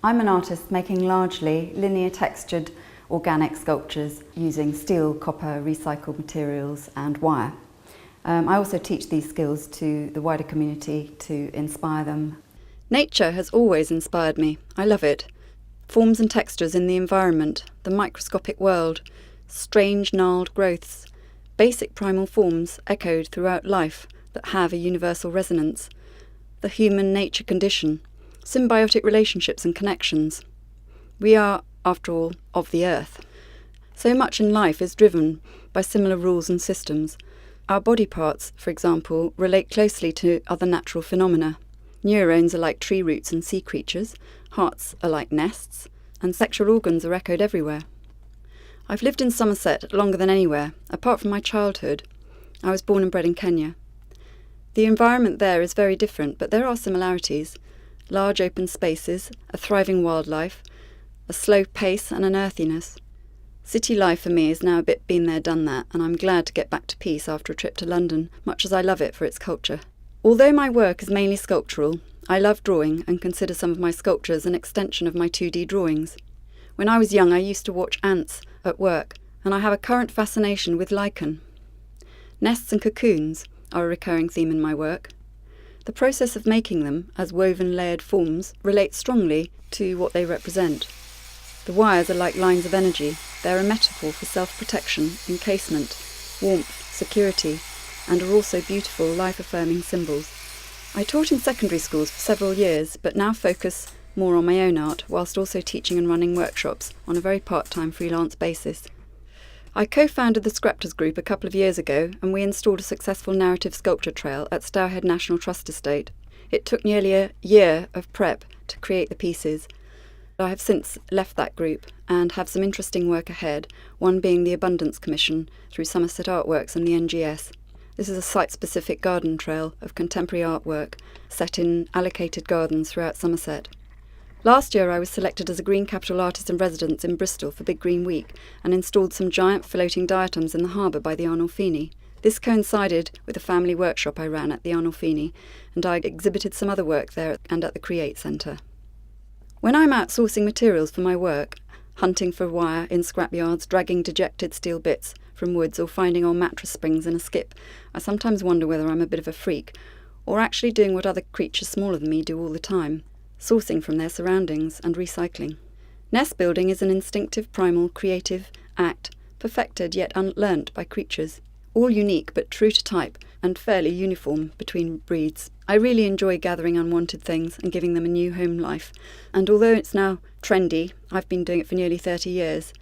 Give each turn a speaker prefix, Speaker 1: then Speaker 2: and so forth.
Speaker 1: I'm an artist making largely linear textured organic sculptures using steel, copper, recycled materials and wire. I also teach these skills to the wider community to inspire them. Nature has always inspired me. I love it. Forms and textures in the environment, the microscopic world, strange gnarled growths, basic primal forms echoed throughout life that have a universal resonance, the human nature condition, symbiotic relationships and connections. We are, after all, of the earth. So much in life is driven by similar rules and systems. Our body parts, for example, relate closely to other natural phenomena. Neurones are like tree roots and sea creatures, hearts are like nests, and sexual organs are echoed everywhere. I've lived in Somerset longer than anywhere, apart from my childhood. I was born and bred in Kenya. The environment there is very different, but there are similarities. Large open spaces, a thriving wildlife, a slow pace and an earthiness. City life for me is now a bit been there, done that, and I'm glad to get back to peace after a trip to London, much as I love it for its culture. Although my work is mainly sculptural, I love drawing and consider some of my sculptures an extension of my 2D drawings. When I was young, I used to watch ants at work, and I have a current fascination with lichen. Nests and cocoons are a recurring theme in my work. The process of making them, as woven layered forms, relates strongly to what they represent. The wires are like lines of energy. They're a metaphor for self-protection, encasement, warmth, security, and are also beautiful, life-affirming symbols. I taught in secondary schools for several years, but now focus more on my own art, whilst also teaching and running workshops on a very part-time freelance basis. I co-founded the Scriptors Group a couple of years ago, and we installed a successful narrative sculpture trail at Stourhead National Trust Estate. It took nearly a year of prep to create the pieces. I have since left that group and have some interesting work ahead, one being the Abundance Commission through Somerset Artworks and the NGS. This is a site-specific garden trail of contemporary artwork set in allocated gardens throughout Somerset. Last year I was selected as a Green Capital Artist in Residence in Bristol for Big Green Week and installed some giant floating diatoms in the harbour by the Arnolfini. This coincided with a family workshop I ran at the Arnolfini, and I exhibited some other work there and at the Create Centre. When I'm out sourcing materials for my work, hunting for wire in scrapyards, dragging dejected steel bits from woods or finding old mattress springs in a skip, I sometimes wonder whether I'm a bit of a freak, or actually doing what other creatures smaller than me do all the time, sourcing from their surroundings and recycling. Nest building is an instinctive, primal, creative act, perfected yet unlearnt by creatures, all unique but true to type and fairly uniform between breeds. I really enjoy gathering unwanted things and giving them a new home life, and although it's now trendy, I've been doing it for nearly 30 years,